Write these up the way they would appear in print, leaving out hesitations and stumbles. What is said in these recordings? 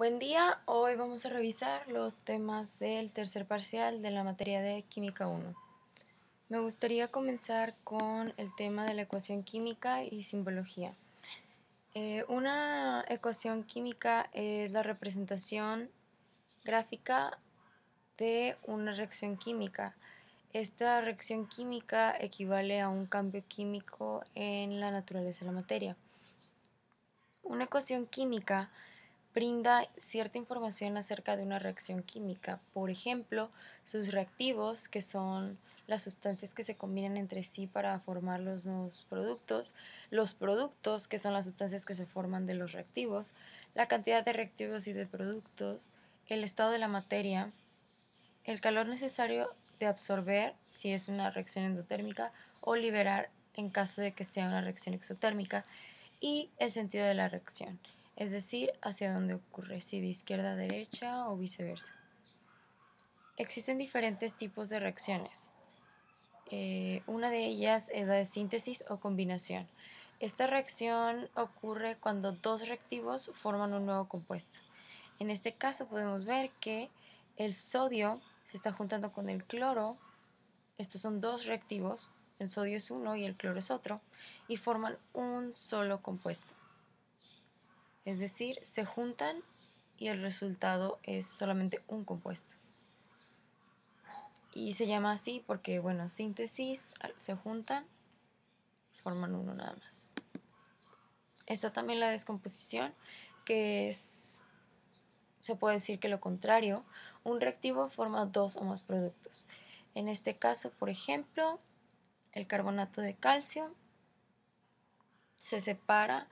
Buen día, hoy vamos a revisar los temas del tercer parcial de la materia de Química 1. Me gustaría comenzar con el tema de la ecuación química y simbología. Una ecuación química es la representación gráfica de una reacción química. Esta reacción química equivale a un cambio químico en la naturaleza de la materia. Una ecuación química brinda cierta información acerca de una reacción química, por ejemplo, sus reactivos, que son las sustancias que se combinan entre sí para formar los nuevos productos, los productos, que son las sustancias que se forman de los reactivos, la cantidad de reactivos y de productos, el estado de la materia, el calor necesario de absorber si es una reacción endotérmica o liberar en caso de que sea una reacción exotérmica, y el sentido de la reacción, es decir, hacia dónde ocurre, si de izquierda a derecha o viceversa. Existen diferentes tipos de reacciones. Una de ellas es la de síntesis o combinación. Esta reacción ocurre cuando dos reactivos forman un nuevo compuesto. En este caso podemos ver que el sodio se está juntando con el cloro. Estos son dos reactivos, el sodio es uno y el cloro es otro, y forman un solo compuesto. Es decir, se juntan y el resultado es solamente un compuesto. Y se llama así porque, bueno, síntesis, se juntan, forman uno nada más. Está también la descomposición, que se puede decir que lo contrario, un reactivo forma dos o más productos. En este caso, por ejemplo, el carbonato de calcio se separa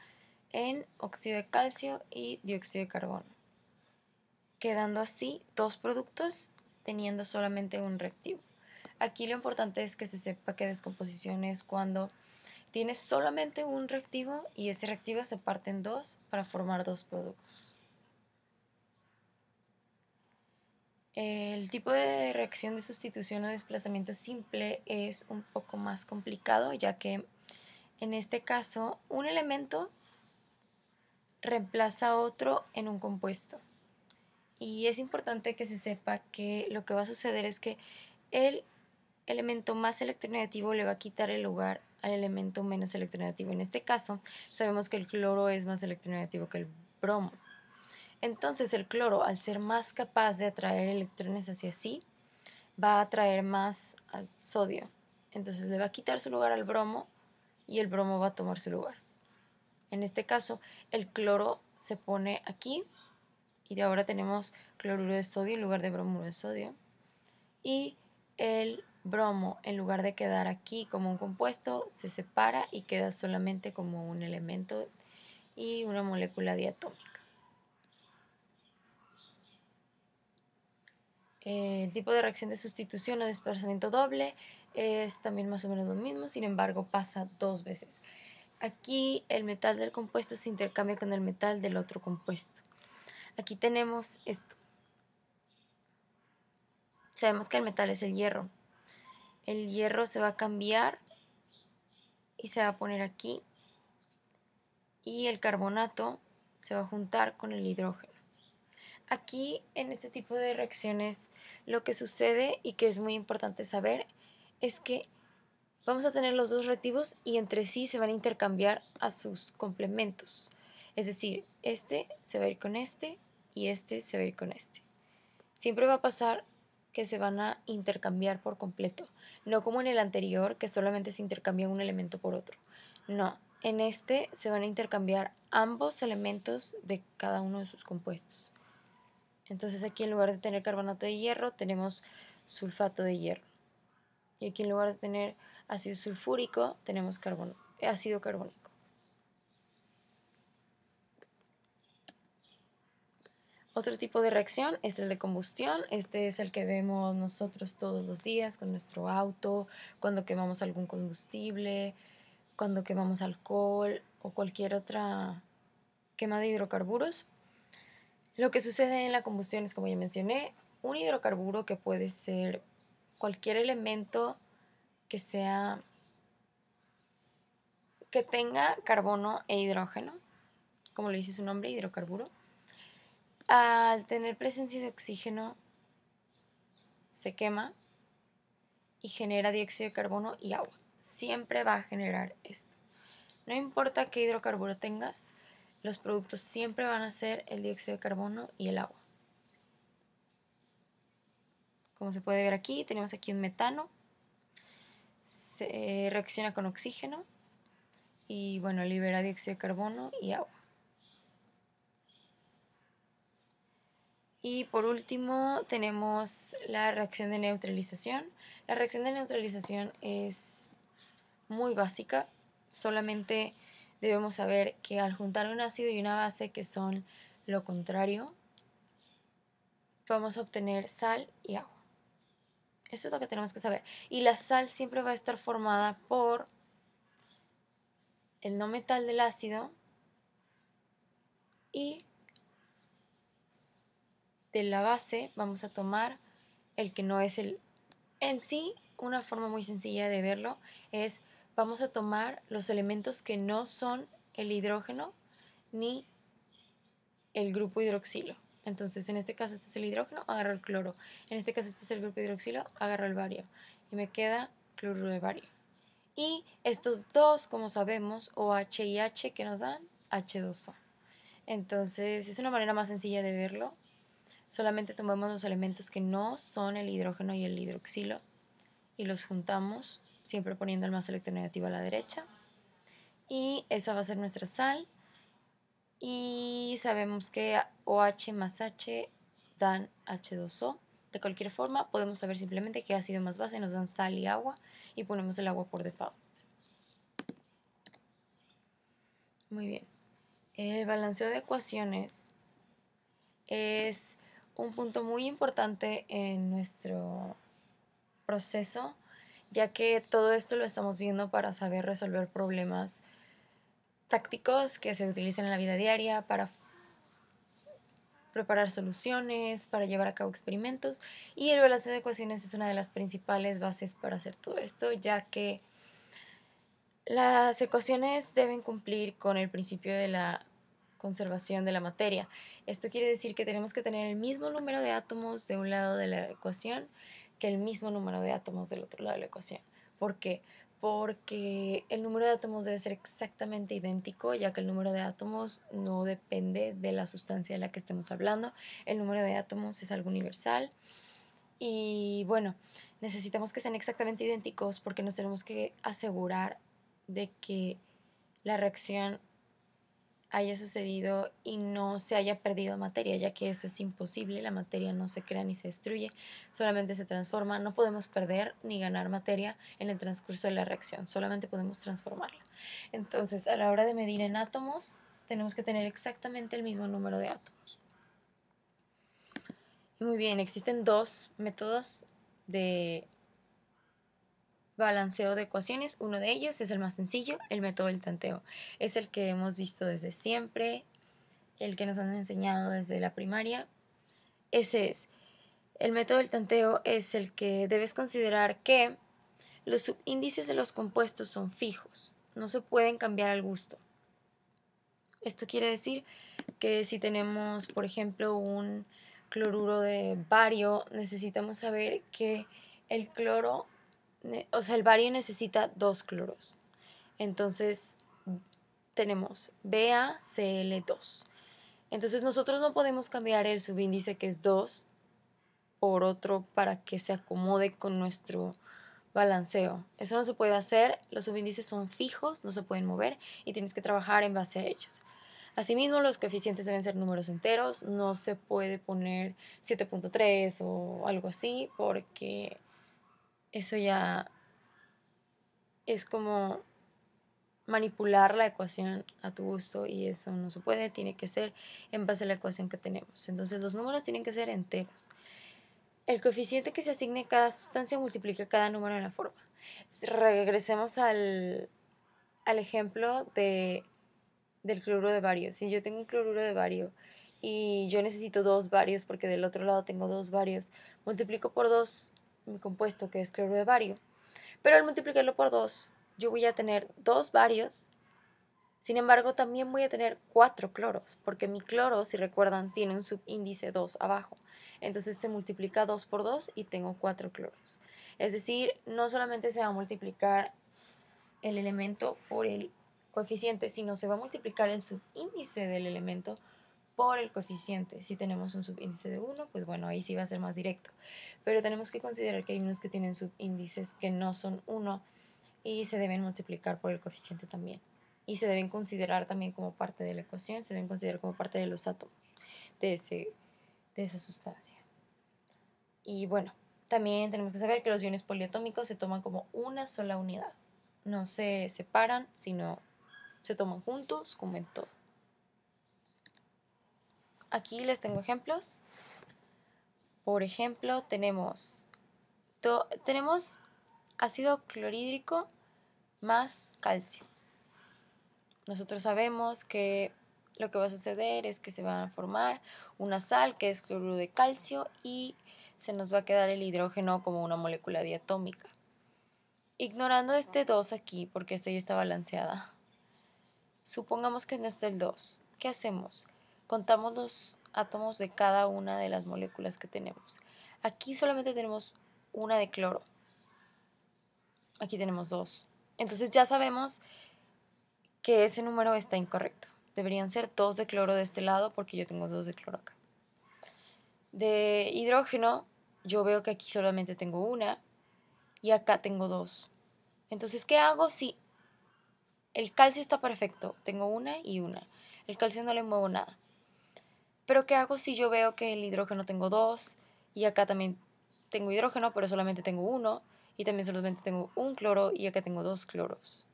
en óxido de calcio y dióxido de carbono, quedando así dos productos teniendo solamente un reactivo. Aquí lo importante es que se sepa que descomposición es cuando tienes solamente un reactivo y ese reactivo se parte en dos para formar dos productos. El tipo de reacción de sustitución o desplazamiento simple es un poco más complicado, ya que en este caso un elemento reemplaza a otro en un compuesto. Y es importante que se sepa que lo que va a suceder es que el elemento más electronegativo le va a quitar el lugar al elemento menos electronegativo. En este caso, sabemos que el cloro es más electronegativo que el bromo. Entonces, el cloro, al ser más capaz de atraer electrones hacia sí, va a atraer más al sodio. Entonces, le va a quitar su lugar al bromo y el bromo va a tomar su lugar. En este caso, el cloro se pone aquí y de ahora tenemos cloruro de sodio en lugar de bromuro de sodio. Y el bromo, en lugar de quedar aquí como un compuesto, se separa y queda solamente como un elemento y una molécula diatómica. El tipo de reacción de sustitución o desplazamiento doble es también más o menos lo mismo, sin embargo pasa dos veces. Aquí el metal del compuesto se intercambia con el metal del otro compuesto. Aquí tenemos esto. Sabemos que el metal es el hierro. El hierro se va a cambiar y se va a poner aquí, y el carbonato se va a juntar con el hidrógeno. Aquí en este tipo de reacciones lo que sucede y que es muy importante saber es que vamos a tener los dos reactivos y entre sí se van a intercambiar a sus complementos. Es decir, este se va a ir con este y este se va a ir con este. Siempre va a pasar que se van a intercambiar por completo, no como en el anterior que solamente se intercambia un elemento por otro. No, en este se van a intercambiar ambos elementos de cada uno de sus compuestos. Entonces aquí en lugar de tener carbonato de hierro tenemos sulfato de hierro. Y aquí en lugar de tener ácido sulfúrico tenemos ácido carbónico. Otro tipo de reacción es el de combustión. Este es el que vemos nosotros todos los días con nuestro auto, cuando quemamos algún combustible, cuando quemamos alcohol o cualquier otra quema de hidrocarburos. Lo que sucede en la combustión es, como ya mencioné, un hidrocarburo que puede ser cualquier elemento que tenga carbono e hidrógeno, como lo dice su nombre, hidrocarburo. Al tener presencia de oxígeno, se quema y genera dióxido de carbono y agua. Siempre va a generar esto. No importa qué hidrocarburo tengas, los productos siempre van a ser el dióxido de carbono y el agua. Como se puede ver aquí, tenemos aquí un metano. Se reacciona con oxígeno y bueno, libera dióxido de carbono y agua. Y por último tenemos la reacción de neutralización. La reacción de neutralización es muy básica. Solamente debemos saber que al juntar un ácido y una base que son lo contrario, vamos a obtener sal y agua. Eso es lo que tenemos que saber. Y la sal siempre va a estar formada por el no metal del ácido y de la base vamos a tomar el que no es el... En sí, una forma muy sencilla de verlo es vamos a tomar los elementos que no son el hidrógeno ni el grupo hidroxilo. Entonces, en este caso este es el hidrógeno, agarro el cloro. En este caso este es el grupo hidroxilo, agarro el bario. Y me queda cloruro de bario. Y estos dos, como sabemos, OH y H, que nos dan H2O. Entonces, es una manera más sencilla de verlo. Solamente tomamos los elementos que no son el hidrógeno y el hidroxilo y los juntamos, siempre poniendo el más electronegativo a la derecha. Y esa va a ser nuestra sal. Y sabemos que OH más H dan H2O. De cualquier forma, podemos saber simplemente que ácido más base nos dan sal y agua y ponemos el agua por default. Muy bien. El balanceo de ecuaciones es un punto muy importante en nuestro proceso, ya que todo esto lo estamos viendo para saber resolver problemas prácticos que se utilizan en la vida diaria, para preparar soluciones, para llevar a cabo experimentos, y el balanceo de ecuaciones es una de las principales bases para hacer todo esto, ya que las ecuaciones deben cumplir con el principio de la conservación de la materia. Esto quiere decir que tenemos que tener el mismo número de átomos de un lado de la ecuación que el mismo número de átomos del otro lado de la ecuación. ¿Por qué? Porque el número de átomos debe ser exactamente idéntico, ya que el número de átomos no depende de la sustancia de la que estemos hablando. El número de átomos es algo universal. Y bueno, necesitamos que sean exactamente idénticos porque nos tenemos que asegurar de que la reacción haya sucedido y no se haya perdido materia, ya que eso es imposible. La materia no se crea ni se destruye, solamente se transforma. No podemos perder ni ganar materia en el transcurso de la reacción, solamente podemos transformarla. Entonces, a la hora de medir en átomos, tenemos que tener exactamente el mismo número de átomos. Y muy bien, existen dos métodos de balanceo de ecuaciones. Uno de ellos es el más sencillo, el método del tanteo. Es el que hemos visto desde siempre, el que nos han enseñado desde la primaria. Ese es. El método del tanteo es el que debes considerar que los subíndices de los compuestos son fijos, no se pueden cambiar al gusto. Esto quiere decir que si tenemos, por ejemplo, un cloruro de bario, necesitamos saber que el cloro, o sea, el bario necesita dos cloros. Entonces tenemos BaCl2. Entonces nosotros no podemos cambiar el subíndice que es 2 por otro para que se acomode con nuestro balanceo. Eso no se puede hacer, los subíndices son fijos, no se pueden mover y tienes que trabajar en base a ellos. Asimismo, los coeficientes deben ser números enteros, no se puede poner 7.3 o algo así porque eso ya es como manipular la ecuación a tu gusto y eso no se puede, tiene que ser en base a la ecuación que tenemos. Entonces los números tienen que ser enteros. El coeficiente que se asigne a cada sustancia multiplica cada número en la forma. Regresemos al ejemplo del cloruro de bario. Si yo tengo un cloruro de bario y yo necesito dos barios porque del otro lado tengo dos barios, multiplico por 2 mi compuesto que es cloruro de bario. Pero al multiplicarlo por 2, yo voy a tener dos barios Sin embargo, también voy a tener 4 cloros, porque mi cloro, si recuerdan, tiene un subíndice 2 abajo. Entonces se multiplica 2 por 2 y tengo 4 cloros. Es decir, no solamente se va a multiplicar el elemento por el coeficiente, sino se va a multiplicar el subíndice del elemento por el coeficiente. Si tenemos un subíndice de 1, pues bueno, ahí sí va a ser más directo. Pero tenemos que considerar que hay unos que tienen subíndices que no son 1 y se deben multiplicar por el coeficiente también. Y se deben considerar también como parte de la ecuación, se deben considerar como parte de los átomos de, de esa sustancia. Y bueno, también tenemos que saber que los iones poliatómicos se toman como una sola unidad. No se separan, sino se toman juntos como en todo. Aquí les tengo ejemplos. Por ejemplo, tenemos ácido clorhídrico más calcio. Nosotros sabemos que lo que va a suceder es que se va a formar una sal que es cloruro de calcio y se nos va a quedar el hidrógeno como una molécula diatómica. Ignorando este 2 aquí, porque esta ya está balanceada, supongamos que no está el 2. ¿Qué hacemos? Contamos los átomos de cada una de las moléculas que tenemos. Aquí solamente tenemos una de cloro. Aquí tenemos 2. Entonces ya sabemos que ese número está incorrecto. Deberían ser 2 de cloro de este lado porque yo tengo 2 de cloro acá. De hidrógeno, yo veo que aquí solamente tengo una y acá tengo 2. Entonces, ¿qué hago si el calcio está perfecto? Tengo una y una. El calcio no le muevo nada. Pero ¿qué hago si yo veo que el hidrógeno tengo 2 y acá también tengo hidrógeno, pero solamente tengo uno y también solamente tengo un cloro y acá tengo 2 cloros?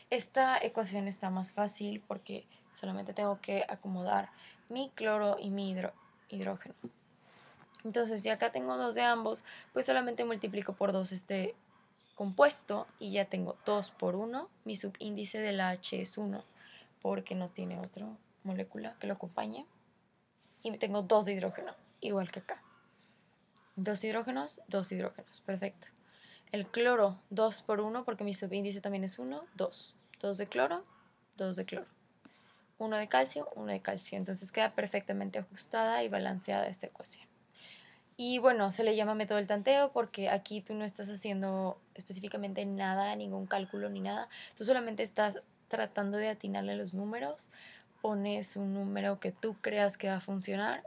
Esta ecuación está más fácil porque solamente tengo que acomodar mi cloro y mi hidrógeno. Entonces, si acá tengo 2 de ambos, pues solamente multiplico por 2 este compuesto y ya tengo 2 por 1. Mi subíndice de la H es 1 porque no tiene otra molécula que lo acompañe. Y tengo 2 de hidrógeno, igual que acá. 2 hidrógenos, perfecto. El cloro, 2 por 1 porque mi subíndice también es 1, 2. 2 de cloro, 2 de cloro. 1 de calcio, 1 de calcio. Entonces queda perfectamente ajustada y balanceada esta ecuación. Y bueno, se le llama método del tanteo porque aquí tú no estás haciendo específicamente nada, ningún cálculo ni nada. Tú solamente estás tratando de atinarle los números, pones un número que tú creas que va a funcionar,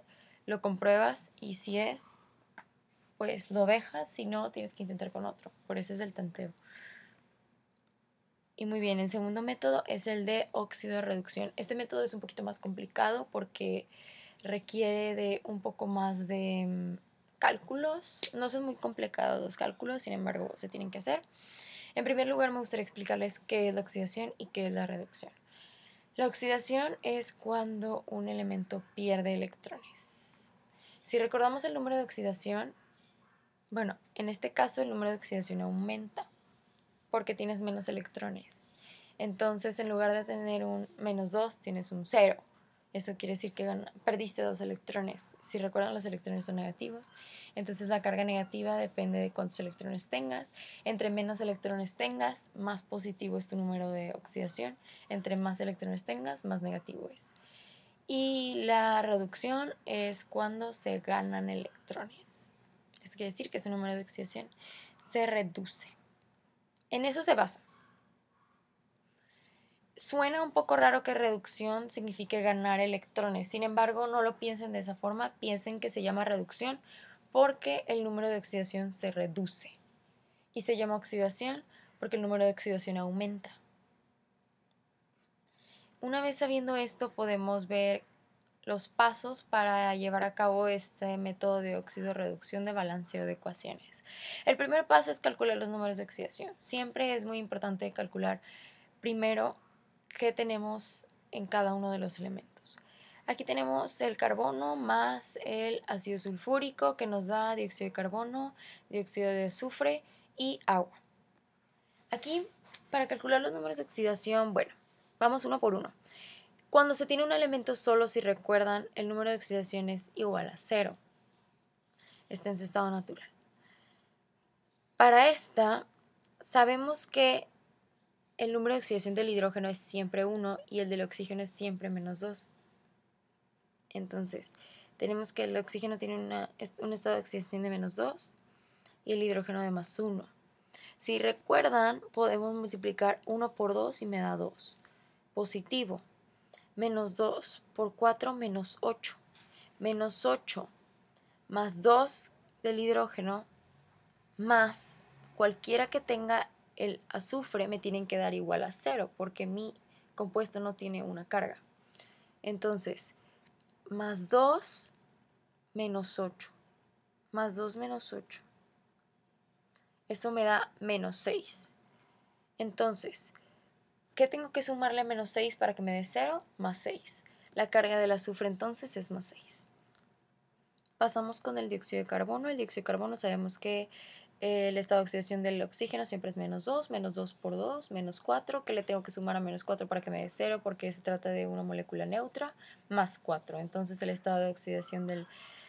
lo compruebas y si es, pues lo dejas, si no, tienes que intentar con otro. Por eso es el tanteo. Y muy bien, el segundo método es el de óxido de reducción. Este método es un poquito más complicado porque requiere de un poco más de cálculos. No son muy complicados los cálculos, sin embargo, se tienen que hacer. En primer lugar, me gustaría explicarles qué es la oxidación y qué es la reducción. La oxidación es cuando un elemento pierde electrones. Si recordamos el número de oxidación, bueno, en este caso el número de oxidación aumenta porque tienes menos electrones. Entonces, en lugar de tener un -2, tienes un 0. Eso quiere decir que perdiste 2 electrones. Si recuerdan, los electrones son negativos. Entonces, la carga negativa depende de cuántos electrones tengas. Entre menos electrones tengas, más positivo es tu número de oxidación. Entre más electrones tengas, más negativo es. Y la reducción es cuando se ganan electrones. Es quiere decir que su número de oxidación se reduce. En eso se basa. Suena un poco raro que reducción signifique ganar electrones, sin embargo, no lo piensen de esa forma, piensen que se llama reducción porque el número de oxidación se reduce y se llama oxidación porque el número de oxidación aumenta. Una vez sabiendo esto, podemos ver los pasos para llevar a cabo este método de óxido-reducción de balanceo de ecuaciones. El primer paso es calcular los números de oxidación. Siempre es muy importante calcular primero qué tenemos en cada uno de los elementos. Aquí tenemos el carbono más el ácido sulfúrico que nos da dióxido de carbono, dióxido de azufre y agua. Aquí, para calcular los números de oxidación, bueno, vamos uno por uno. Cuando se tiene un elemento solo, si recuerdan, el número de oxidación es igual a 0. Está en su estado natural. Para esta, sabemos que el número de oxidación del hidrógeno es siempre 1 y el del oxígeno es siempre -2. Entonces, tenemos que el oxígeno tiene un estado de oxidación de -2 y el hidrógeno de +1. Si recuerdan, podemos multiplicar 1 por 2 y me da 2. Positivo. -2 por 4, -8. -8 más 2 del hidrógeno más cualquiera que tenga el azufre me tienen que dar igual a 0 porque mi compuesto no tiene una carga. Entonces, más 2 menos 8. Más 2 menos 8. Eso me da -6. Entonces, ¿qué tengo que sumarle a -6 para que me dé 0? +6. La carga del azufre entonces es +6. Pasamos con el dióxido de carbono. El dióxido de carbono sabemos que el estado de oxidación del oxígeno siempre es -2, -2 por 2, -4, que le tengo que sumar a -4 para que me dé 0 porque se trata de una molécula neutra, más 4. Entonces el estado de oxidación del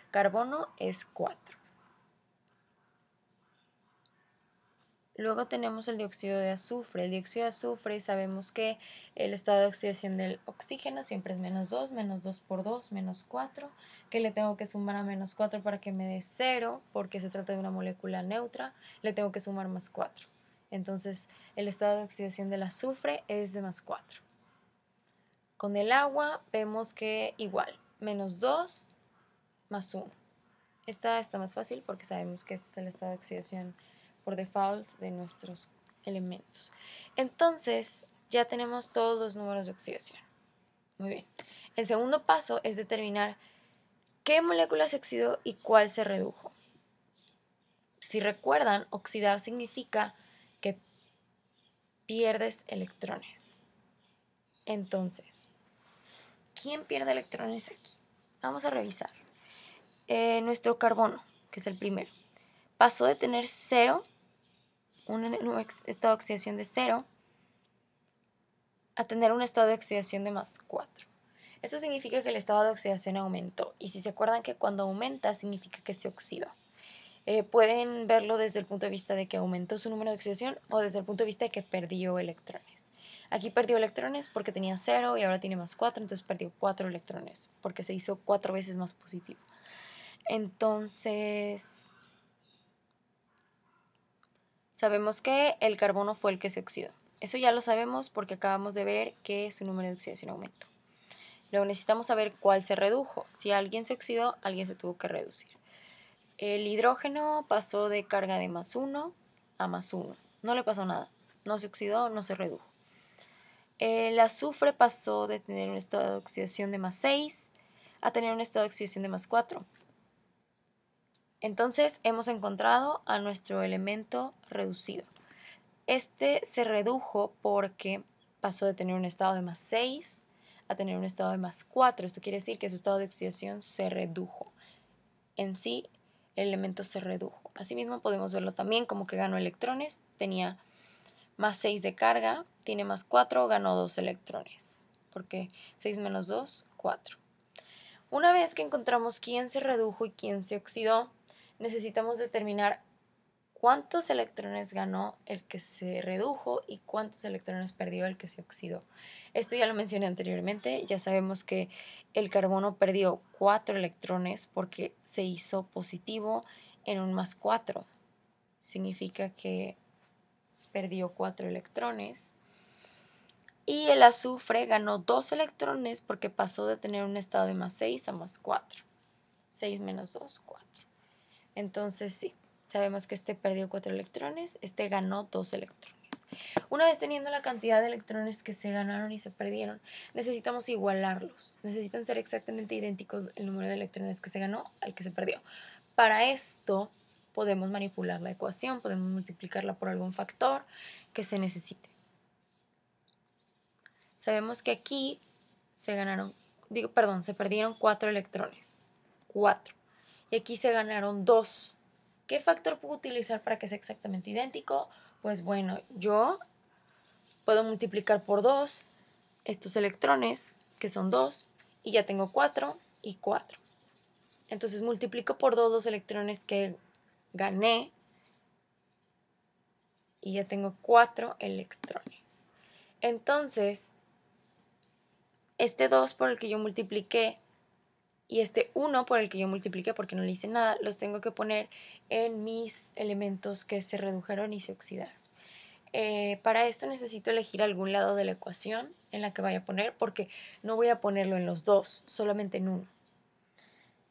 carbono es 4. Luego tenemos el dióxido de azufre. El dióxido de azufre sabemos que el estado de oxidación del oxígeno siempre es -2, -2 por 2, -4, que le tengo que sumar a -4 para que me dé 0, porque se trata de una molécula neutra, le tengo que sumar +4. Entonces el estado de oxidación del azufre es de +4. Con el agua vemos que igual, -2 más 1. Esta está más fácil porque sabemos que este es el estado de oxidación por default de nuestros elementos. Entonces, ya tenemos todos los números de oxidación. Muy bien. El segundo paso es determinar qué molécula se oxidó y cuál se redujo. Si recuerdan, oxidar significa que pierdes electrones. Entonces, ¿quién pierde electrones aquí? Vamos a revisar. Nuestro carbono, que es el primero, pasó de tener 0, un estado de oxidación de 0, a tener un estado de oxidación de +4. Eso significa que el estado de oxidación aumentó. Y si se acuerdan que cuando aumenta significa que se oxidó. Pueden verlo desde el punto de vista de que aumentó su número de oxidación o desde el punto de vista de que perdió electrones. Aquí perdió electrones porque tenía 0 y ahora tiene +4, entonces perdió 4 electrones porque se hizo 4 veces más positivo. Entonces, sabemos que el carbono fue el que se oxidó. Eso ya lo sabemos porque acabamos de ver que su número de oxidación aumentó. Luego necesitamos saber cuál se redujo. Si alguien se oxidó, alguien se tuvo que reducir. El hidrógeno pasó de carga de +1 a +1. No le pasó nada. No se oxidó, no se redujo. El azufre pasó de tener un estado de oxidación de +6 a tener un estado de oxidación de +4. Entonces hemos encontrado a nuestro elemento reducido. Este se redujo porque pasó de tener un estado de +6 a tener un estado de +4. Esto quiere decir que su estado de oxidación se redujo. En sí, el elemento se redujo. Asimismo, podemos verlo también como que ganó electrones. Tenía +6 de carga, tiene +4, ganó 2 electrones. Porque 6 menos 2, 4. Una vez que encontramos quién se redujo y quién se oxidó, necesitamos determinar cuántos electrones ganó el que se redujo y cuántos electrones perdió el que se oxidó. Esto ya lo mencioné anteriormente, ya sabemos que el carbono perdió 4 electrones porque se hizo positivo en un +4. Significa que perdió 4 electrones. Y el azufre ganó 2 electrones porque pasó de tener un estado de +6 a +4. 6 menos 2, 4. Entonces sí. Sabemos que este perdió 4 electrones, este ganó 2 electrones. Una vez teniendo la cantidad de electrones que se ganaron y se perdieron, necesitamos igualarlos. Necesitan ser exactamente idénticos el número de electrones que se ganó al que se perdió. Para esto podemos manipular la ecuación, podemos multiplicarla por algún factor que se necesite. Sabemos que aquí se perdieron 4 electrones. 4. Y aquí se ganaron 2. ¿Qué factor puedo utilizar para que sea exactamente idéntico? Pues bueno, yo puedo multiplicar por 2 estos electrones, que son 2, y ya tengo 4 y 4. Entonces multiplico por 2 los electrones que gané y ya tengo 4 electrones. Entonces, este 2 por el que yo multipliqué y este 1 por el que yo multipliqué porque no le hice nada, los tengo que poner en mis elementos que se redujeron y se oxidaron. Para esto necesito elegir algún lado de la ecuación en la que vaya a poner, porque no voy a ponerlo en los dos, solamente en uno.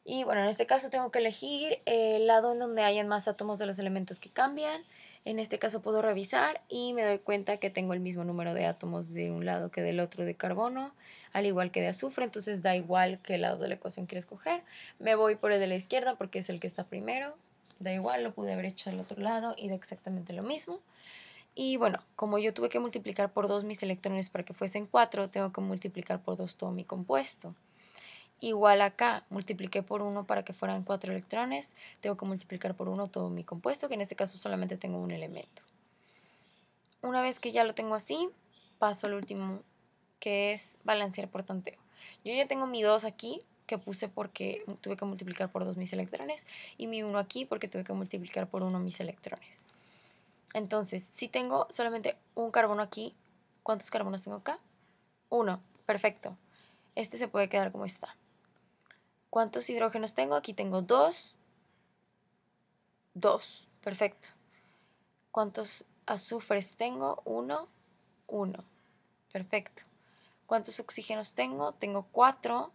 Y bueno, en este caso tengo que elegir el lado en donde hayan más átomos de los elementos que cambian. En este caso puedo revisar y me doy cuenta que tengo el mismo número de átomos de un lado que del otro de carbono, al igual que de azufre, entonces da igual qué lado de la ecuación quiero escoger. Me voy por el de la izquierda porque es el que está primero, da igual, lo pude haber hecho del otro lado y da exactamente lo mismo. Y bueno, como yo tuve que multiplicar por 2 mis electrones para que fuesen 4, tengo que multiplicar por 2 todo mi compuesto. Igual acá, multipliqué por 1 para que fueran 4 electrones, tengo que multiplicar por 1 todo mi compuesto, que en este caso solamente tengo un elemento. Una vez que ya lo tengo así, paso al último, que es balancear por tanteo. Yo ya tengo mi 2 aquí, que puse porque tuve que multiplicar por 2 mis electrones, y mi 1 aquí porque tuve que multiplicar por 1 mis electrones. Entonces, si tengo solamente un carbono aquí, ¿cuántos carbonos tengo acá? 1, perfecto. Este se puede quedar como está. ¿Cuántos hidrógenos tengo? Aquí tengo 2, 2, perfecto. ¿Cuántos azufres tengo? 1, 1, perfecto. ¿Cuántos oxígenos tengo? Tengo 4,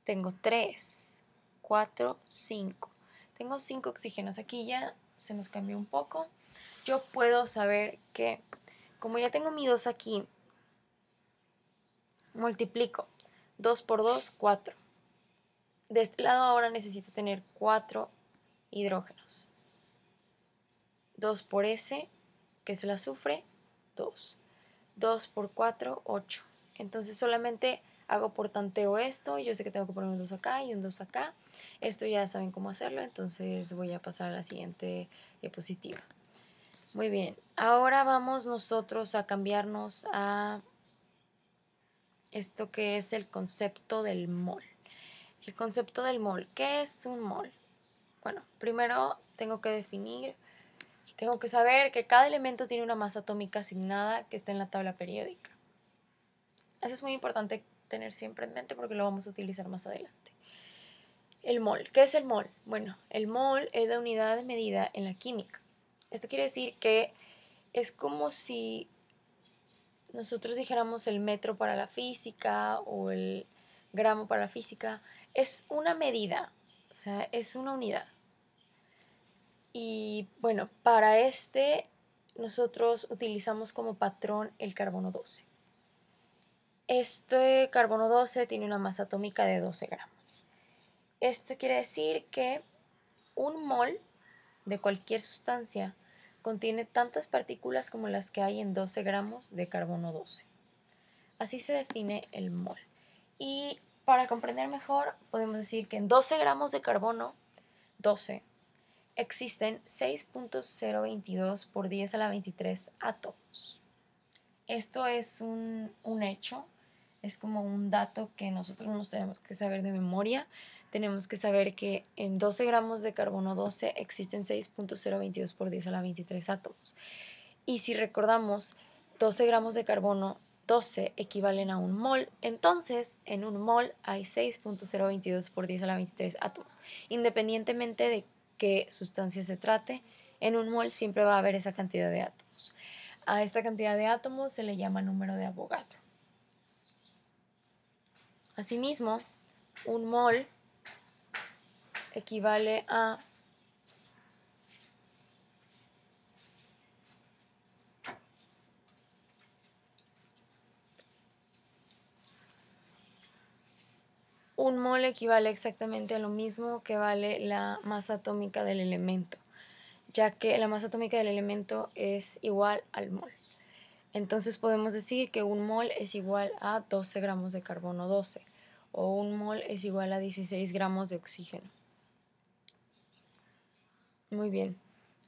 tengo 3, 4, 5. Tengo 5 oxígenos. Aquí ya se nos cambió un poco. Yo puedo saber que, como ya tengo mi 2 aquí, multiplico 2 por 2, 4. De este lado ahora necesito tener 4 hidrógenos. 2 por S, que es el azufre, 2. 2 por 4, 8. Entonces solamente hago por tanteo esto. Yo sé que tengo que poner un 2 acá y un 2 acá. Esto ya saben cómo hacerlo, entonces voy a pasar a la siguiente diapositiva. Muy bien, ahora vamos nosotros a cambiarnos a esto que es el concepto del mol. El concepto del mol. ¿Qué es un mol? Bueno, primero tengo que definir y tengo que saber que cada elemento tiene una masa atómica asignada que está en la tabla periódica. Eso es muy importante tener siempre en mente porque lo vamos a utilizar más adelante. El mol. ¿Qué es el mol? Bueno, el mol es la unidad de medida en la química. Esto quiere decir que es como si nosotros dijéramos el metro para la física o el gramo para la física. Es una medida, o sea, es una unidad. Y bueno, para nosotros utilizamos como patrón el carbono 12. Este carbono 12 tiene una masa atómica de 12 gramos. Esto quiere decir que un mol de cualquier sustancia contiene tantas partículas como las que hay en 12 gramos de carbono 12. Así se define el mol. Y para comprender mejor, podemos decir que en 12 gramos de carbono 12 existen 6.022 por 10 a la 23 átomos. Esto es un hecho, es como un dato que nosotros nos tenemos que saber de memoria. Tenemos que saber que en 12 gramos de carbono 12 existen 6.022 por 10 a la 23 átomos. Y si recordamos, 12 gramos de carbono 12 equivalen a un mol, entonces en un mol hay 6.022 por 10 a la 23 átomos. Independientemente de qué sustancia se trate, en un mol siempre va a haber esa cantidad de átomos. A esta cantidad de átomos se le llama número de Avogadro. Asimismo, un mol equivale a un mol equivale exactamente a lo mismo que vale la masa atómica del elemento, ya que la masa atómica del elemento es igual al mol. Entonces podemos decir que un mol es igual a 12 gramos de carbono 12 o un mol es igual a 16 gramos de oxígeno. Muy bien,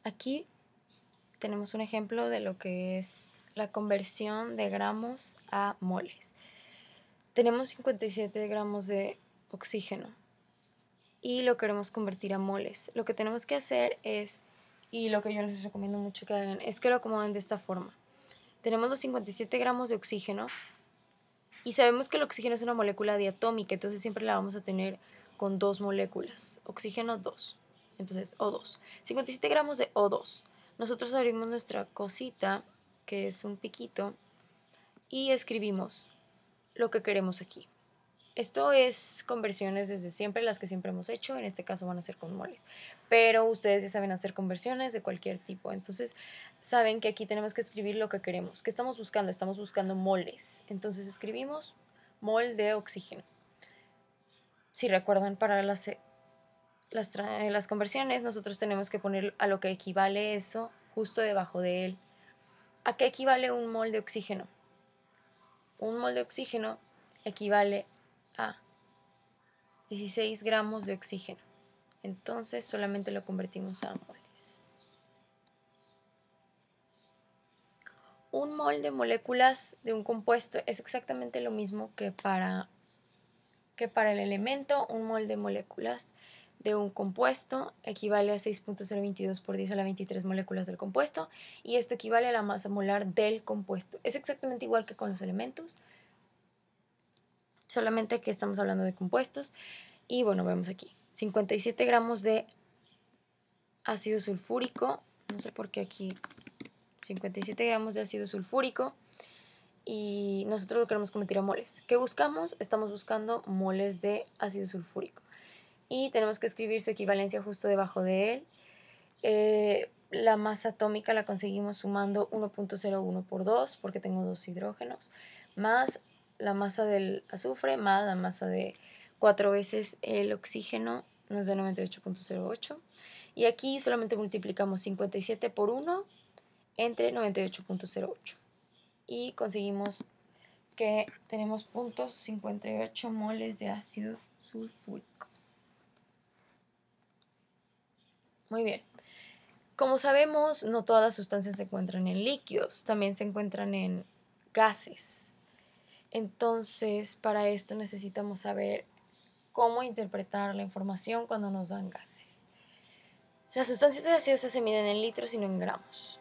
aquí tenemos un ejemplo de lo que es la conversión de gramos a moles. Tenemos 57 gramos de oxígeno y lo queremos convertir a moles. Lo que tenemos que hacer es, y lo que yo les recomiendo mucho que hagan, es que lo acomoden de esta forma. tenemos los 57 gramos de oxígeno y sabemos que el oxígeno es una molécula diatómica, entonces siempre la vamos a tener con 2 moléculas, oxígeno 2, entonces O2, 57 gramos de O2. Nosotros abrimos nuestra cosita, que es un piquito, y escribimos lo que queremos aquí. Esto es conversiones desde siempre, las que siempre hemos hecho, en este caso van a ser con moles, pero ustedes ya saben hacer conversiones de cualquier tipo, entonces saben que aquí tenemos que escribir lo que queremos. ¿Qué estamos buscando? Estamos buscando moles, entonces escribimos mol de oxígeno. Si recuerdan, para las conversiones nosotros tenemos que poner a lo que equivale eso justo debajo de él. ¿A qué equivale un mol de oxígeno? Un mol de oxígeno equivale a 16 gramos de oxígeno. Entonces solamente lo convertimos a moles. Un mol de moléculas de un compuesto es exactamente lo mismo que para el elemento. Un mol de moléculas de un compuesto equivale a 6.022 por 10 a la 23 moléculas del compuesto, y esto equivale a la masa molar del compuesto. Es exactamente igual que con los elementos, solamente que estamos hablando de compuestos. Y bueno, vemos aquí 57 gramos de ácido sulfúrico, no sé por qué aquí 57 gramos de ácido sulfúrico, y nosotros lo queremos convertir a moles. ¿Qué buscamos? Estamos buscando moles de ácido sulfúrico y tenemos que escribir su equivalencia justo debajo de él. La masa atómica la conseguimos sumando 1.01 por 2, porque tengo 2 hidrógenos, más la masa del azufre, más la masa de 4 veces el oxígeno, nos da 98.08. Y aquí solamente multiplicamos 57 por 1 entre 98.08. Y conseguimos que tenemos 0.58 moles de ácido sulfúrico. Muy bien. Como sabemos, no todas las sustancias se encuentran en líquidos, también se encuentran en gases. Entonces, para esto necesitamos saber cómo interpretar la información cuando nos dan gases. Las sustancias gaseosas se miden en litros y no en gramos.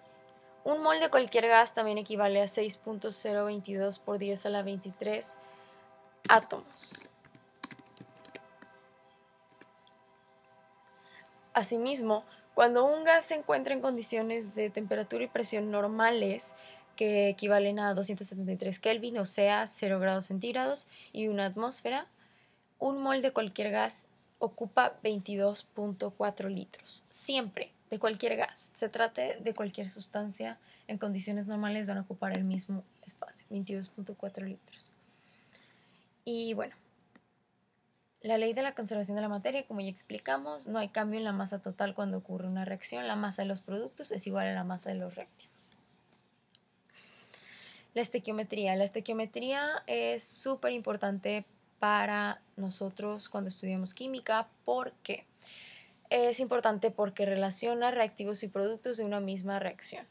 Un mol de cualquier gas también equivale a 6.022 por 10 a la 23 átomos. Asimismo, cuando un gas se encuentra en condiciones de temperatura y presión normales, que equivalen a 273 Kelvin, o sea, 0 grados centígrados, y una atmósfera, un mol de cualquier gas ocupa 22.4 litros. Siempre, de cualquier gas. Se trate de cualquier sustancia, en condiciones normales van a ocupar el mismo espacio, 22.4 litros. Y bueno, la ley de la conservación de la materia, como ya explicamos, no hay cambio en la masa total cuando ocurre una reacción. La masa de los productos es igual a la masa de los reactivos. La estequiometría. La estequiometría es súper importante para nosotros cuando estudiamos química. ¿Por qué? Es importante porque relaciona reactivos y productos de una misma reacción.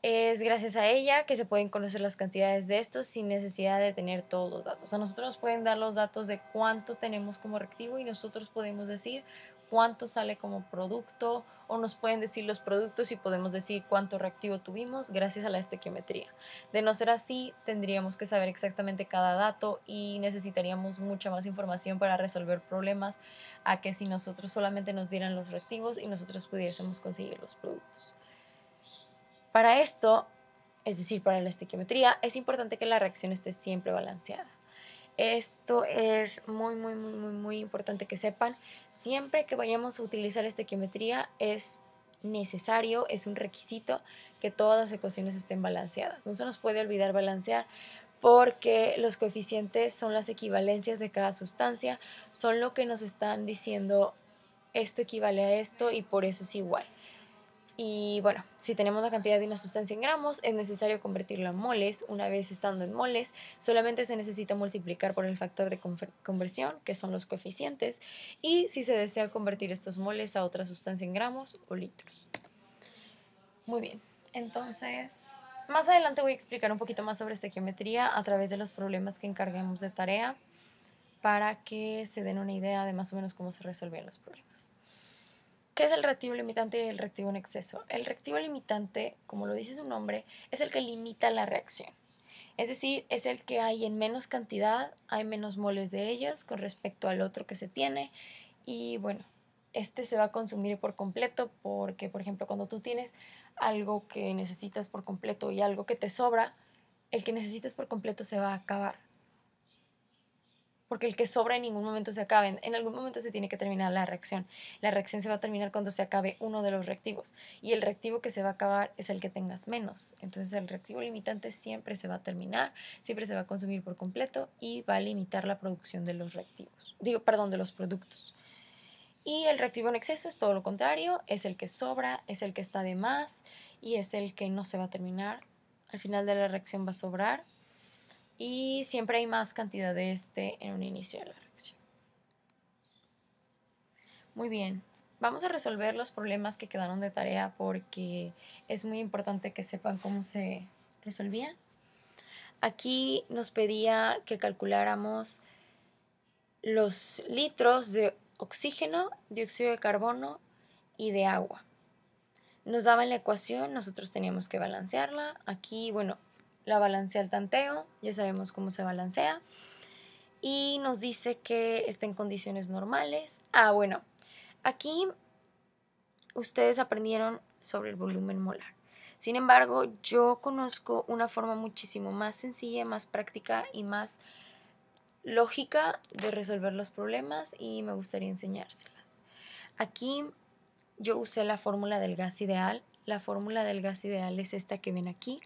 Es gracias a ella que se pueden conocer las cantidades de estos sin necesidad de tener todos los datos. A nosotros nos pueden dar los datos de cuánto tenemos como reactivo y nosotros podemos decir cuánto sale como producto, o nos pueden decir los productos y podemos decir cuánto reactivo tuvimos gracias a la estequiometría. De no ser así, tendríamos que saber exactamente cada dato y necesitaríamos mucha más información para resolver problemas a que si nosotros solamente nos dieran los reactivos y nosotros pudiésemos conseguir los productos. Para esto, es decir, para la estequiometría, es importante que la reacción esté siempre balanceada. Esto es muy importante que sepan. Siempre que vayamos a utilizar estequiometría es necesario, es un requisito que todas las ecuaciones estén balanceadas. No se nos puede olvidar balancear, porque los coeficientes son las equivalencias de cada sustancia, son lo que nos están diciendo esto equivale a esto y por eso es igual. Y bueno, si tenemos la cantidad de una sustancia en gramos, es necesario convertirla en moles. Una vez estando en moles, solamente se necesita multiplicar por el factor de conversión, que son los coeficientes, y si se desea convertir estos moles a otra sustancia en gramos o litros. Muy bien, entonces más adelante voy a explicar un poquito más sobre estequiometría a través de los problemas que encarguemos de tarea, para que se den una idea de más o menos cómo se resolvían los problemas. ¿Qué es el reactivo limitante y el reactivo en exceso? El reactivo limitante, como lo dice su nombre, es el que limita la reacción. Es decir, es el que hay en menos cantidad, hay menos moles de ellos con respecto al otro que se tiene. Y bueno, este se va a consumir por completo porque, por ejemplo, cuando tú tienes algo que necesitas por completo y algo que te sobra, el que necesitas por completo se va a acabar. Porque el que sobra en ningún momento se acaba. En algún momento se tiene que terminar la reacción. La reacción se va a terminar cuando se acabe uno de los reactivos. Y el reactivo que se va a acabar es el que tengas menos. Entonces el reactivo limitante siempre se va a terminar, siempre se va a consumir por completo y va a limitar la producción de los reactivos. De los productos. Y el reactivo en exceso es todo lo contrario, es el que sobra, es el que está de más y es el que no se va a terminar. Al final de la reacción va a sobrar y siempre hay más cantidad de este en un inicio de la reacción. Muy bien, vamos a resolver los problemas que quedaron de tarea porque es muy importante que sepan cómo se resolvían. Aquí nos pedía que calculáramos los litros de oxígeno, dióxido de carbono y de agua. Nos daban la ecuación, nosotros teníamos que balancearla. Aquí, bueno, la balancea el tanteo, ya sabemos cómo se balancea. Y nos dice que está en condiciones normales. Bueno, aquí ustedes aprendieron sobre el volumen molar. Sin embargo, yo conozco una forma muchísimo más sencilla, más práctica y más lógica de resolver los problemas y me gustaría enseñárselas. Aquí yo usé la fórmula del gas ideal. La fórmula del gas ideal es esta que ven aquí.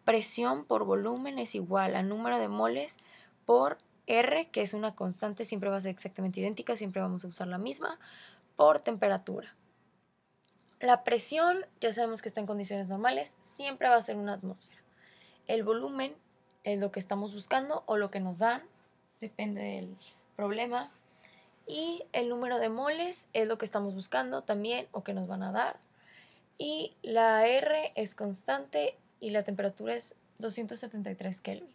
Presión por volumen es igual a número de moles por R, que es una constante, siempre va a ser exactamente idéntica, siempre vamos a usar la misma, por temperatura. La presión, ya sabemos que está en condiciones normales, siempre va a ser una atmósfera. El volumen es lo que estamos buscando o lo que nos dan, depende del problema. Y el número de moles es lo que estamos buscando también o que nos van a dar. Y la R es constante y la temperatura es 273 Kelvin.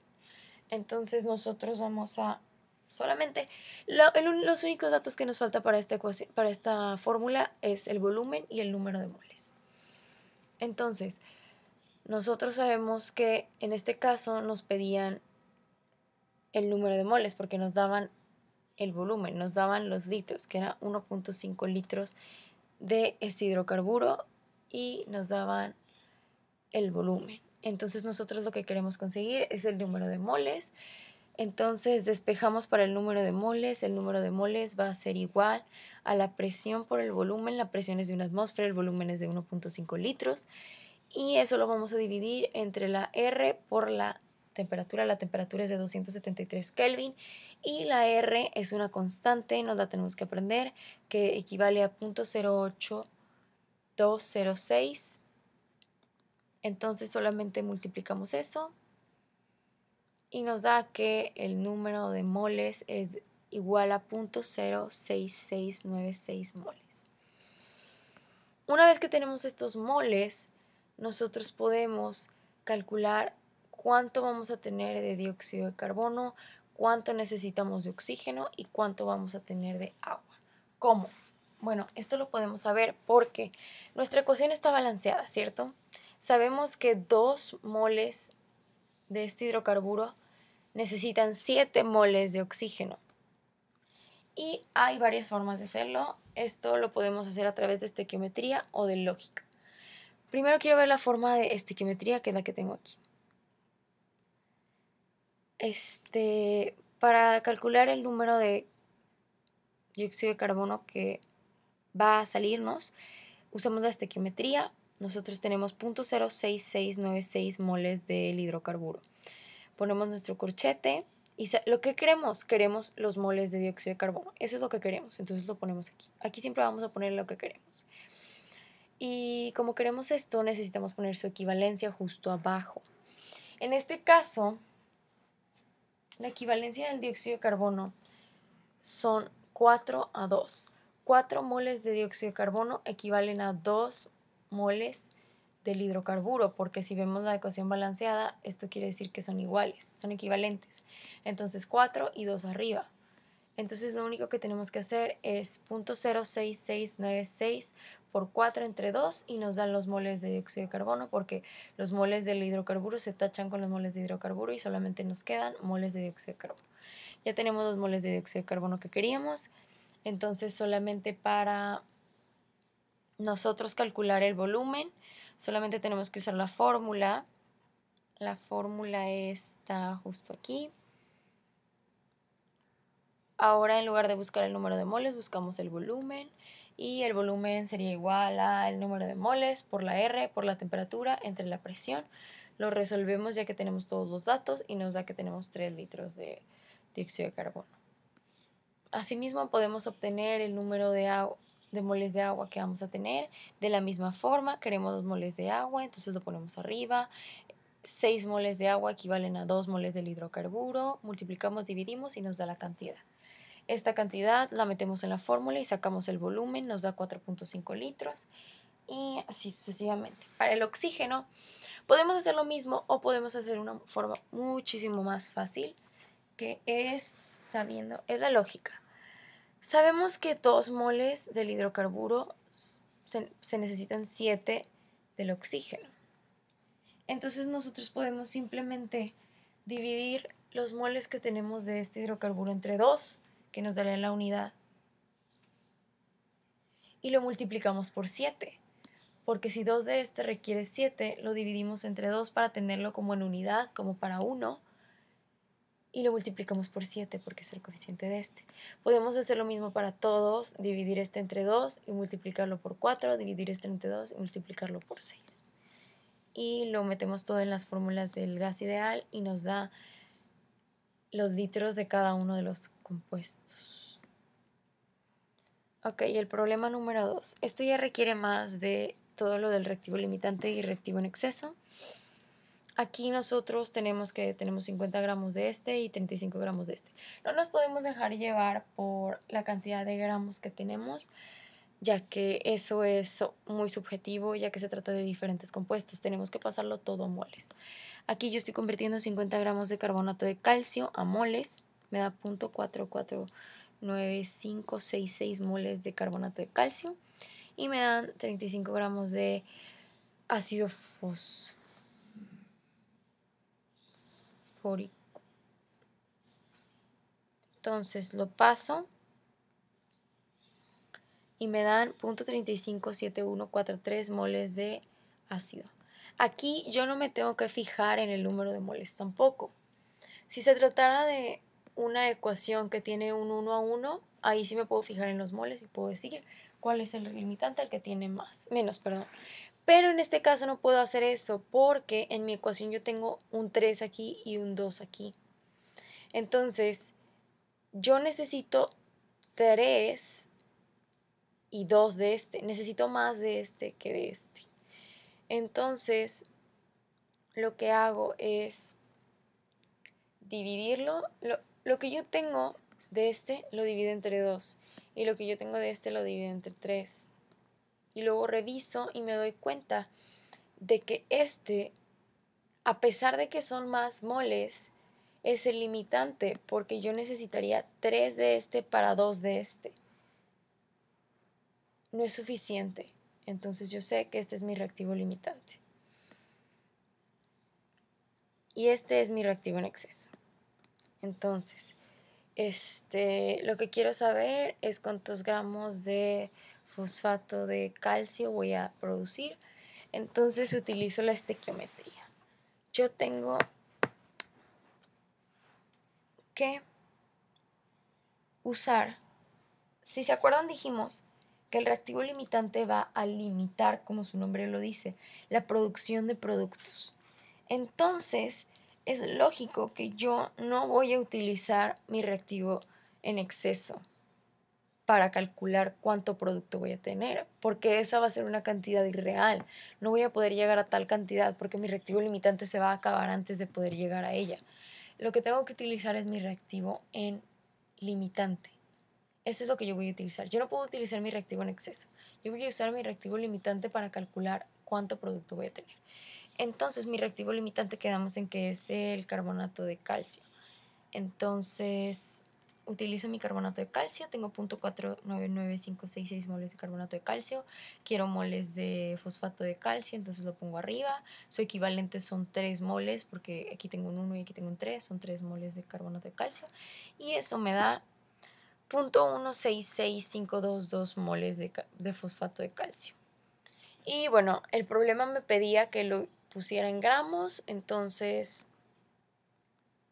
Entonces nosotros vamos a solamente, los únicos datos que nos falta para esta fórmula es el volumen y el número de moles. Entonces, nosotros sabemos que en este caso nos pedían el número de moles porque nos daban el volumen, nos daban los litros, que era 1.5 litros de este hidrocarburo y nos daban el volumen. Entonces nosotros lo que queremos conseguir es el número de moles. Entonces despejamos para el número de moles. El número de moles va a ser igual a la presión por el volumen. La presión es de una atmósfera, el volumen es de 1.5 litros. Y eso lo vamos a dividir entre la R por la temperatura. La temperatura es de 273 Kelvin y la R es una constante, nos la tenemos que aprender, que equivale a 0.08206. Entonces solamente multiplicamos eso y nos da que el número de moles es igual a 0.06696 moles. Una vez que tenemos estos moles, nosotros podemos calcular cuánto vamos a tener de dióxido de carbono, cuánto necesitamos de oxígeno y cuánto vamos a tener de agua. ¿Cómo? Bueno, esto lo podemos saber porque nuestra ecuación está balanceada, ¿cierto? Sabemos que 2 moles de este hidrocarburo necesitan 7 moles de oxígeno. Y hay varias formas de hacerlo. Esto lo podemos hacer a través de estequiometría o de lógica. Primero quiero ver la forma de estequiometría, que es la que tengo aquí. Para calcular el número de dióxido de carbono que va a salirnos, usamos la estequiometría. Nosotros tenemos 0.06696 moles del hidrocarburo. Ponemos nuestro corchete y lo que queremos los moles de dióxido de carbono. Eso es lo que queremos, entonces lo ponemos aquí. Aquí siempre vamos a poner lo que queremos. Y como queremos esto, necesitamos poner su equivalencia justo abajo. En este caso, la equivalencia del dióxido de carbono son 4:2. 4 moles de dióxido de carbono equivalen a 2 moles del hidrocarburo, porque si vemos la ecuación balanceada, esto quiere decir que son iguales, son equivalentes. Entonces 4 y 2 arriba. Entonces lo único que tenemos que hacer es 0.06696 por 4 entre 2 y nos dan los moles de dióxido de carbono, porque los moles del hidrocarburo se tachan con los moles de hidrocarburo y solamente nos quedan moles de dióxido de carbono. Ya tenemos los moles de dióxido de carbono que queríamos, entonces solamente para nosotros calcular el volumen solamente tenemos que usar la fórmula. La fórmula está justo aquí. Ahora en lugar de buscar el número de moles, buscamos el volumen. Y el volumen sería igual al número de moles por la R, por la temperatura, entre la presión. Lo resolvemos ya que tenemos todos los datos y nos da que tenemos 3 litros de dióxido de carbono. Asimismo podemos obtener el número de moles de agua que vamos a tener. De la misma forma, queremos 2 moles de agua, entonces lo ponemos arriba. 6 moles de agua equivalen a 2 moles del hidrocarburo. Multiplicamos, dividimos y nos da la cantidad. Esta cantidad la metemos en la fórmula y sacamos el volumen, nos da 4.5 litros y así sucesivamente. Para el oxígeno podemos hacer lo mismo o podemos hacer una forma muchísimo más fácil, que es la lógica. Sabemos que 2 moles del hidrocarburo se necesitan 7 del oxígeno. Entonces nosotros podemos simplemente dividir los moles que tenemos de este hidrocarburo entre 2, que nos daría la unidad, y lo multiplicamos por 7, porque si 2 de este requiere 7, lo dividimos entre 2 para tenerlo como en unidad, como para 1, y lo multiplicamos por 7 porque es el coeficiente de este. Podemos hacer lo mismo para todos, dividir este entre 2 y multiplicarlo por 4, dividir este entre 2 y multiplicarlo por 6. Y lo metemos todo en las fórmulas del gas ideal y nos da los litros de cada uno de los compuestos. Ok, el problema número 2. Esto ya requiere más de todo lo del reactivo limitante y reactivo en exceso. Aquí nosotros tenemos 50 gramos de este y 35 gramos de este. No nos podemos dejar llevar por la cantidad de gramos que tenemos, ya que eso es muy subjetivo, ya que se trata de diferentes compuestos. Tenemos que pasarlo todo a moles. Aquí yo estoy convirtiendo 50 gramos de carbonato de calcio a moles. Me da 0.4496566 moles de carbonato de calcio. Y me dan 35 gramos de ácido fosfórico. Entonces lo paso y me dan 0.357143 moles de ácido. Aquí yo no me tengo que fijar en el número de moles tampoco. Si se tratara de una ecuación que tiene un 1 a 1, ahí sí me puedo fijar en los moles y puedo decir cuál es el limitante, el que tiene menos. Pero en este caso no puedo hacer eso porque en mi ecuación yo tengo un 3 aquí y un 2 aquí. Entonces, yo necesito 3 y 2 de este. Necesito más de este que de este. Entonces, lo que hago es dividirlo. Lo que yo tengo de este lo divido entre 2. Y lo que yo tengo de este lo divido entre 3. Y luego reviso y me doy cuenta de que este, a pesar de que son más moles, es el limitante, porque yo necesitaría 3 de este para 2 de este. No es suficiente. Entonces yo sé que este es mi reactivo limitante. Y este es mi reactivo en exceso. Entonces, lo que quiero saber es cuántos gramos de fosfato de calcio voy a producir. Entonces utilizo la estequiometría. Yo tengo que usar, si se acuerdan dijimos que el reactivo limitante va a limitar, como su nombre lo dice, la producción de productos. Entonces es lógico que yo no voy a utilizar mi reactivo en exceso para calcular cuánto producto voy a tener, porque esa va a ser una cantidad irreal. No voy a poder llegar a tal cantidad porque mi reactivo limitante se va a acabar antes de poder llegar a ella. Lo que tengo que utilizar es mi reactivo en limitante. Eso es lo que yo voy a utilizar. Yo no puedo utilizar mi reactivo en exceso. Yo voy a usar mi reactivo limitante para calcular cuánto producto voy a tener. Entonces mi reactivo limitante quedamos en que es el carbonato de calcio. Entonces utilizo mi carbonato de calcio, tengo 0.499566 moles de carbonato de calcio, quiero moles de fosfato de calcio, entonces lo pongo arriba, su equivalente son 3 moles, porque aquí tengo un 1 y aquí tengo un 3, son 3 moles de carbonato de calcio, y esto me da 0.166522 moles de fosfato de calcio. Y bueno, el problema me pedía que lo pusiera en gramos, entonces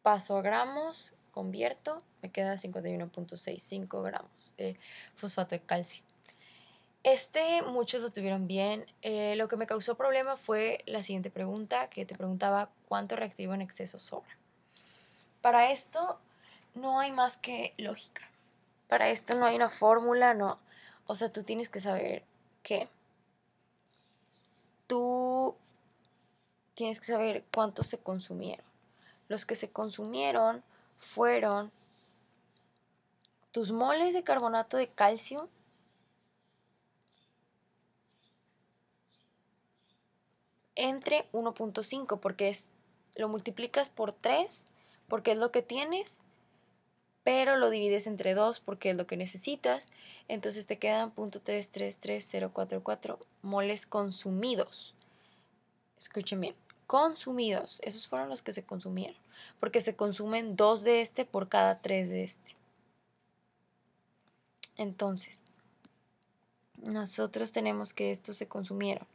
paso a gramos, convierto, me queda 51.65 gramos de fosfato de calcio. Muchos lo tuvieron bien. Lo que me causó problema fue la siguiente pregunta, que te preguntaba cuánto reactivo en exceso sobra. Para esto no hay más que lógica. Para esto no hay una fórmula, no. O sea, tú tienes que saber que tú tienes que saber cuántos se consumieron. Los que se consumieron fueron tus moles de carbonato de calcio entre 1.5, porque lo multiplicas por 3, porque es lo que tienes, pero lo divides entre 2 porque es lo que necesitas, entonces te quedan 0.333044 moles consumidos. Escuchen bien, consumidos, esos fueron los que se consumieron, porque se consumen 2 de este por cada 3 de este. Entonces, nosotros tenemos que estos se consumieron.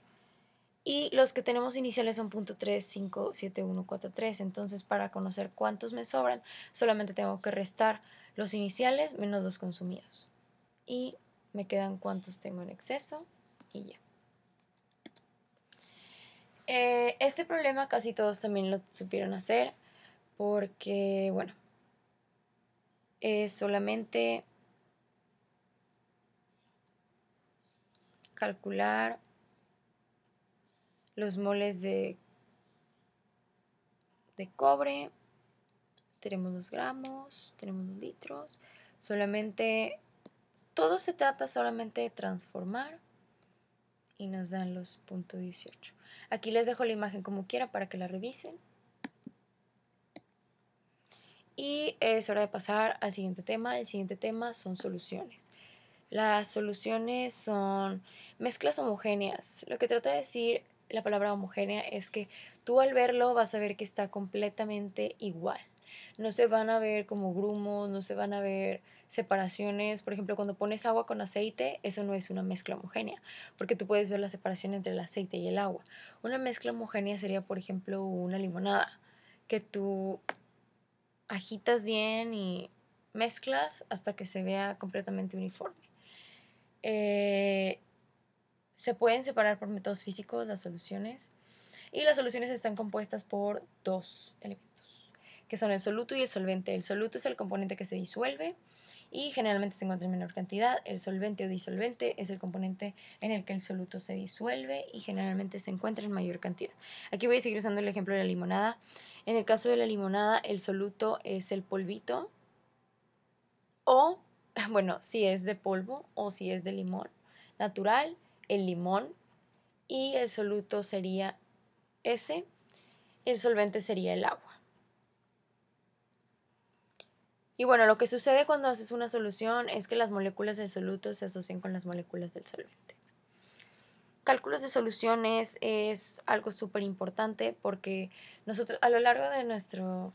Y los que tenemos iniciales son 0.357143. Entonces, para conocer cuántos me sobran, solamente tengo que restar los iniciales menos los consumidos. Y me quedan cuántos tengo en exceso y ya. Este problema casi todos también lo supieron hacer porque, bueno, es solamente calcular los moles de cobre. Tenemos los gramos, tenemos los litros. Solamente, todo se trata solamente de transformar y nos dan los 0.18. Aquí les dejo la imagen como quiera para que la revisen. Y es hora de pasar al siguiente tema. El siguiente tema son soluciones. Las soluciones son mezclas homogéneas. Lo que trata de decir la palabra homogénea es que tú al verlo vas a ver que está completamente igual. No se van a ver como grumos, no se van a ver separaciones. Por ejemplo, cuando pones agua con aceite, eso no es una mezcla homogénea, porque tú puedes ver la separación entre el aceite y el agua. Una mezcla homogénea sería, por ejemplo, una limonada, que tú agitas bien y mezclas hasta que se vea completamente uniforme. Se pueden separar por métodos físicos las soluciones, y las soluciones están compuestas por 2 elementos, que son el soluto y el solvente. El soluto es el componente que se disuelve y generalmente se encuentra en menor cantidad. El solvente o disolvente es el componente en el que el soluto se disuelve y generalmente se encuentra en mayor cantidad. Aquí voy a seguir usando el ejemplo de la limonada. En el caso de la limonada, el soluto es el polvito, o, bueno, si es de polvo o si es de limón natural, el limón, y el soluto sería ese, el solvente sería el agua. Y bueno, lo que sucede cuando haces una solución es que las moléculas del soluto se asocian con las moléculas del solvente. Cálculos de soluciones es algo súper importante porque nosotros a lo largo de nuestro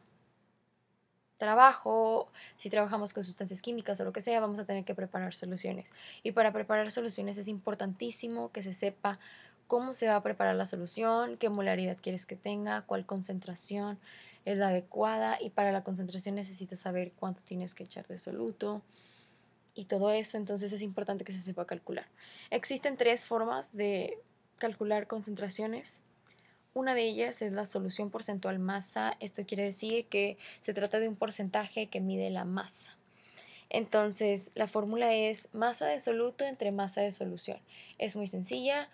trabajo, si trabajamos con sustancias químicas o lo que sea, vamos a tener que preparar soluciones. Y para preparar soluciones es importantísimo que se sepa cómo se va a preparar la solución, qué molaridad quieres que tenga, cuál concentración es la adecuada, y para la concentración necesitas saber cuánto tienes que echar de soluto y todo eso. Entonces es importante que se sepa calcular. Existen 3 formas de calcular concentraciones. Una de ellas es la solución porcentual masa. Esto quiere decir que se trata de un porcentaje que mide la masa. Entonces, la fórmula es masa de soluto entre masa de solución. Es muy sencilla,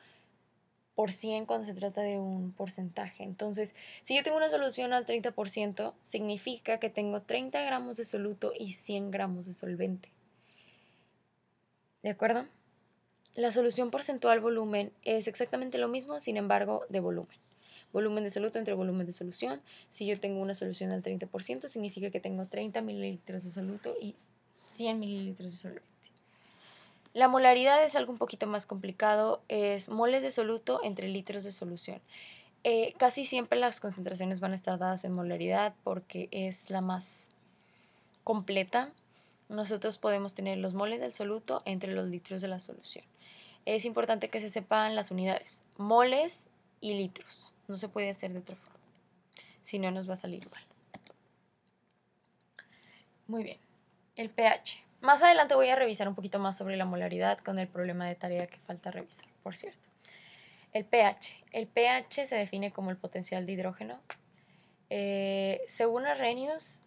por 100 cuando se trata de un porcentaje. Entonces, si yo tengo una solución al 30%, significa que tengo 30 gramos de soluto y 100 gramos de solvente. ¿De acuerdo? La solución porcentual volumen es exactamente lo mismo, sin embargo, de volumen. Volumen de soluto entre volumen de solución. Si yo tengo una solución al 30%, significa que tengo 30 mililitros de soluto y 100 mililitros de solvente. La molaridad es algo un poquito más complicado, es moles de soluto entre litros de solución. Casi siempre las concentraciones van a estar dadas en molaridad porque es la más completa. Nosotros podemos tener los moles del soluto entre los litros de la solución. Es importante que se sepan las unidades, moles y litros. No se puede hacer de otra forma, si no nos va a salir mal. Muy bien, el pH. Más adelante voy a revisar un poquito más sobre la molaridad con el problema de tarea que falta revisar, por cierto. El pH. El pH se define como el potencial de hidrógeno. Según Arrhenius,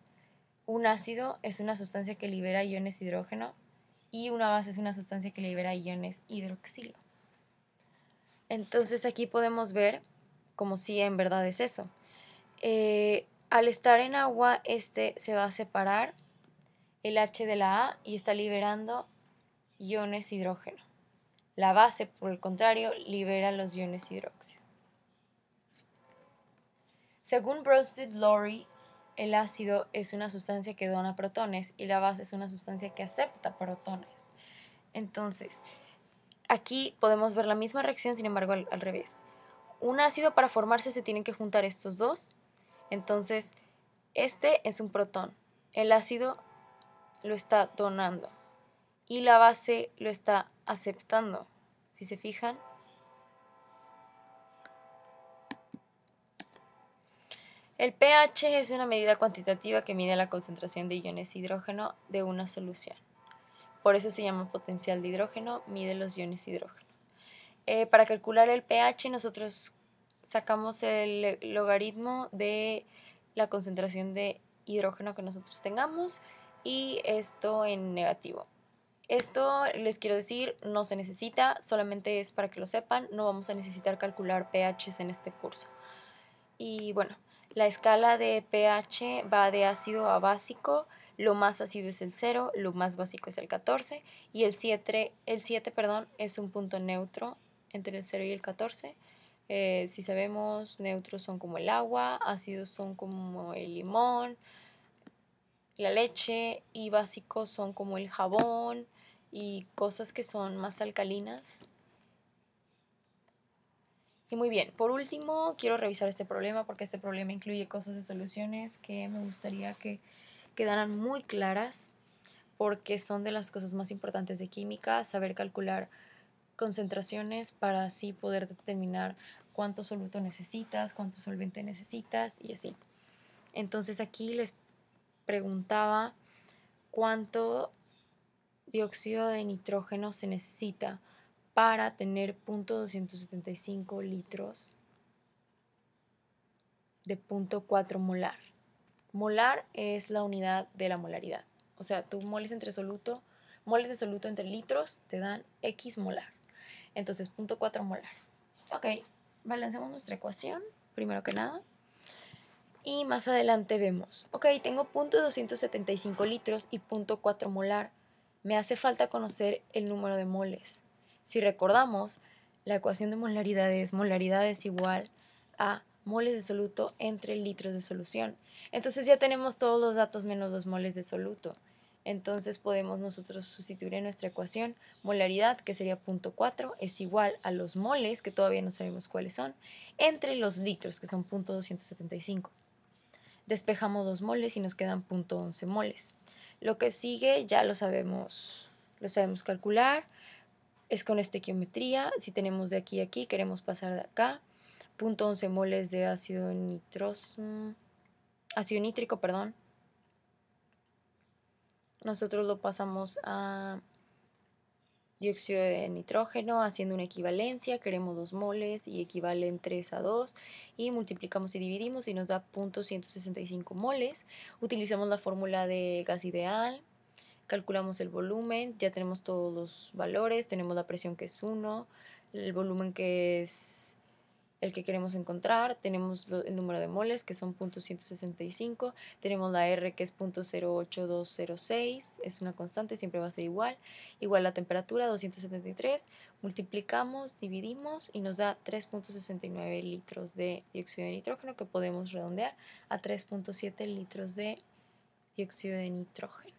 un ácido es una sustancia que libera iones hidrógeno y una base es una sustancia que libera iones hidroxilo. Entonces aquí podemos ver como si en verdad es eso. Al estar en agua, este se va a separar el H de la A y está liberando iones hidrógeno. La base, por el contrario, libera los iones hidróxido. Según Bronsted-Lowry, el ácido es una sustancia que dona protones y la base es una sustancia que acepta protones. Entonces, aquí podemos ver la misma reacción, sin embargo, al revés. Un ácido, para formarse se tienen que juntar estos dos. Entonces, este es un protón. El ácido lo está donando y la base lo está aceptando. Si se fijan, el pH es una medida cuantitativa que mide la concentración de iones hidrógeno de una solución. Por eso se llama potencial de hidrógeno, mide los iones hidrógeno. Para calcular el pH nosotros sacamos el logaritmo de la concentración de hidrógeno que nosotros tengamos y esto en negativo. Esto les quiero decir, no se necesita, solamente es para que lo sepan, no vamos a necesitar calcular pHs en este curso. Y bueno, la escala de pH va de ácido a básico, lo más ácido es el 0, lo más básico es el 14 y el 7 es un punto neutro entre el 0 y el 14. Si sabemos, neutros son como el agua, ácidos son como el limón, la leche y básicos son como el jabón y cosas que son más alcalinas. Y muy bien, por último quiero revisar este problema porque este problema incluye cosas de soluciones que me gustaría que quedaran muy claras porque son de las cosas más importantes de química, saber calcular concentraciones para así poder determinar cuánto soluto necesitas, cuánto solvente necesitas y así. Entonces aquí les preguntaba cuánto dióxido de nitrógeno se necesita para tener 0.275 litros de 0.4 molar. Molar es la unidad de la molaridad. O sea, tú moles de soluto entre litros te dan X molar. Entonces, 0.4 molar. Ok, balancemos nuestra ecuación, primero que nada. Y más adelante vemos, ok, tengo 0.275 litros y 0.4 molar. Me hace falta conocer el número de moles. Si recordamos, la ecuación de molaridad es igual a moles de soluto entre litros de solución. Entonces ya tenemos todos los datos menos los moles de soluto. Entonces podemos nosotros sustituir en nuestra ecuación molaridad, que sería 0.4, es igual a los moles, que todavía no sabemos cuáles son, entre los litros, que son 0.275. Despejamos 2 moles y nos quedan 0.11 moles. Lo que sigue ya lo sabemos calcular, es con estequiometría. Si tenemos de aquí a aquí, queremos pasar de acá. 0.11 moles de ácido nítrico, perdón. Nosotros lo pasamos a dióxido de nitrógeno haciendo una equivalencia, queremos 2 moles y equivalen 3 a 2 y multiplicamos y dividimos y nos da 0.165 moles. Utilizamos la fórmula de gas ideal, calculamos el volumen, ya tenemos todos los valores, tenemos la presión que es 1, el volumen que es el que queremos encontrar, tenemos el número de moles que son 0.165, tenemos la R que es 0.08206, es una constante, siempre va a ser igual la temperatura 273, multiplicamos, dividimos y nos da 3.69 litros de dióxido de nitrógeno que podemos redondear a 3.7 litros de dióxido de nitrógeno.